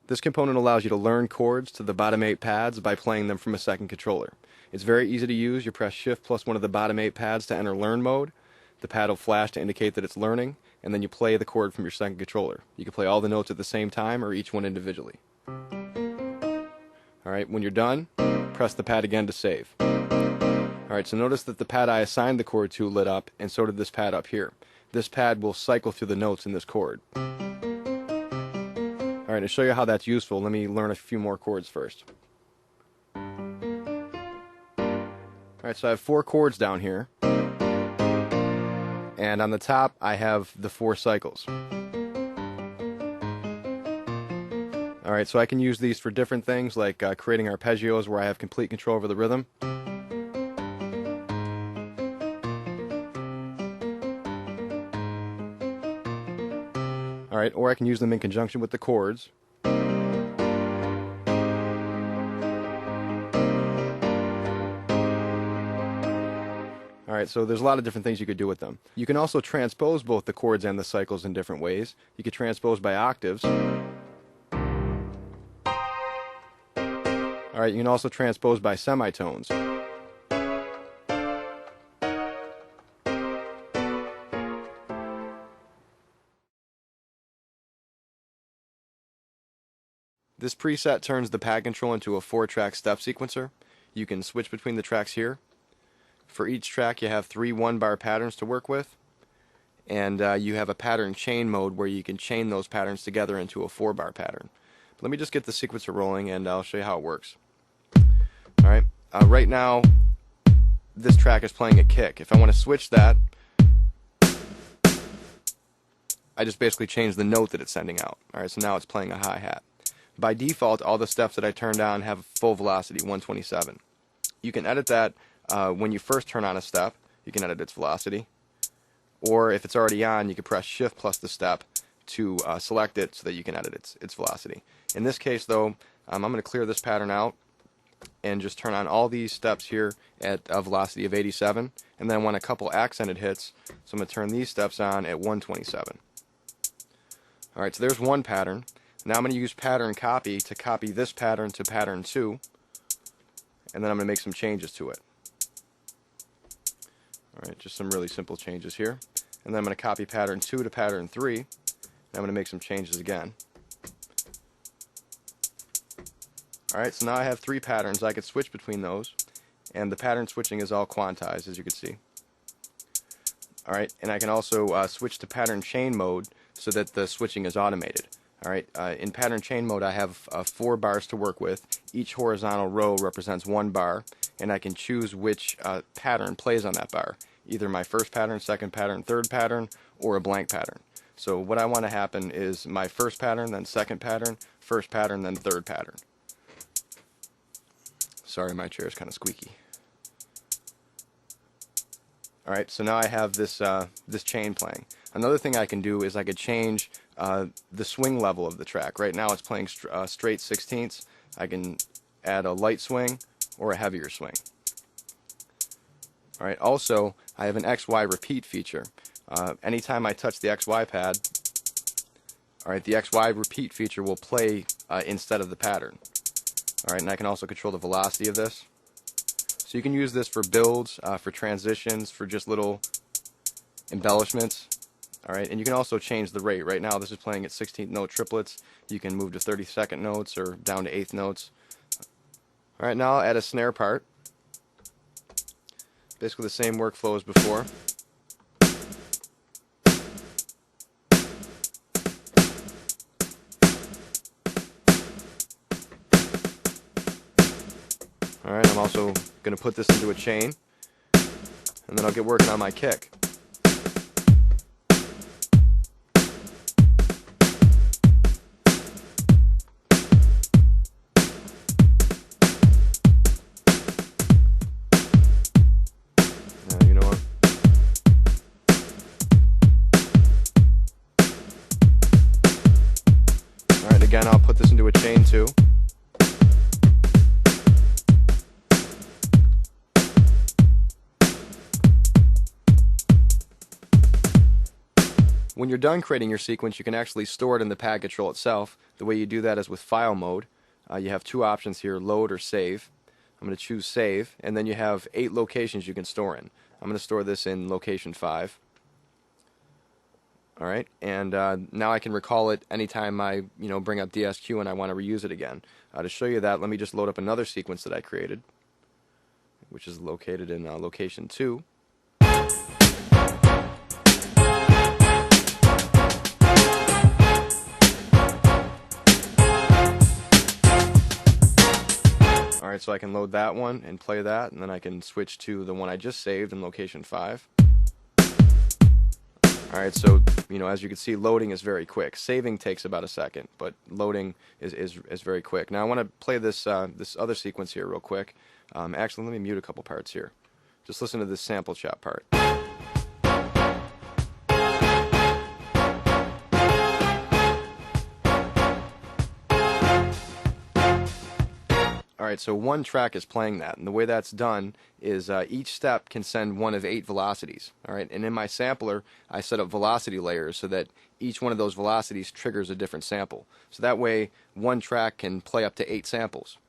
This component allows you to learn chords to the bottom 8 pads by playing them from a second controller. It's very easy to use. You press Shift plus one of the bottom 8 pads to enter learn mode. The pad will flash to indicate that it's learning, and then you play the chord from your second controller. You can play all the notes at the same time or each one individually. Alright, when you're done, press the pad again to save. Alright, so notice that the pad I assigned the chord to lit up, and so did this pad up here. This pad will cycle through the notes in this chord. Alright, to show you how that's useful, let me learn a few more chords first. Alright, so I have 4 chords down here. And on the top, I have the 4 cycles. Alright, so I can use these for different things, like creating arpeggios where I have complete control over the rhythm. Alright, or I can use them in conjunction with the chords. Alright, so there's a lot of different things you could do with them. You can also transpose both the chords and the cycles in different ways. You could transpose by octaves. Alright, you can also transpose by semitones. This preset turns the pad control into a 4-track step sequencer. You can switch between the tracks here. For each track you have 3 1-bar patterns to work with, and you have a pattern chain mode where you can chain those patterns together into a 4-bar pattern. But let me just get the sequencer rolling and I'll show you how it works. Alright, right now this track is playing a kick. If I want to switch that, I just basically change the note that it's sending out. Alright, so now it's playing a hi-hat. By default, all the steps that I turned on have full velocity, 127. You can edit that when you first turn on a step. You can edit its velocity. Or if it's already on, you can press Shift plus the step to select it so that you can edit its velocity. In this case, though, I'm going to clear this pattern out and just turn on all these steps here at a velocity of 87. And then I want a couple accented hits, so I'm going to turn these steps on at 127. Alright, so there's one pattern. Now I'm going to use pattern copy to copy this pattern to pattern 2, and then I'm going to make some changes to it. Alright, just some really simple changes here. And then I'm going to copy pattern 2 to pattern 3, and I'm going to make some changes again. Alright, so now I have 3 patterns. I could switch between those, and the pattern switching is all quantized, as you can see. Alright, and I can also switch to pattern chain mode so that the switching is automated. Alright, in pattern chain mode I have 4 bars to work with. Each horizontal row represents 1 bar, and I can choose which pattern plays on that bar. Either my first pattern, second pattern, third pattern, or a blank pattern. So what I want to happen is my first pattern, then second pattern, first pattern, then third pattern. Sorry, my chair is kind of squeaky. Alright, so now I have this chain playing. Another thing I can do is I could change the swing level of the track. Right now it's playing straight 16ths. I can add a light swing or a heavier swing. Alright, also I have an XY repeat feature. Anytime I touch the XY pad, alright, the XY repeat feature will play instead of the pattern. Alright, and I can also control the velocity of this. So you can use this for builds, for transitions, for just little embellishments. Alright, and you can also change the rate. Right now this is playing at 16th note triplets. You can move to 32nd notes or down to 8th notes. Alright, now I'll add a snare part. Basically the same workflow as before. Alright, I'm also going to put this into a chain, and then I'll get working on my kick. Now, you know what? Alright, again, I'll put this into a chain too. When you're done creating your sequence, you can actually store it in the pad control itself. The way you do that is with file mode. You have two options here, load or save. I'm going to choose save, and then you have 8 locations you can store in. I'm going to store this in location 5. Alright, and now I can recall it anytime I bring up DSQ and I want to reuse it again. To show you that, let me just load up another sequence that I created, which is located in location 2. Alright, so I can load that one and play that, and then I can switch to the one I just saved in location 5. Alright, so as you can see, loading is very quick. Saving takes about a second, but loading is very quick. Now I want to play this this other sequence here real quick. Actually, let me mute a couple parts here. Just listen to this sample chop part. Alright, so one track is playing that, and the way that's done is each step can send one of 8 velocities. Alright, and in my sampler, I set up velocity layers so that each one of those velocities triggers a different sample. So that way, one track can play up to 8 samples.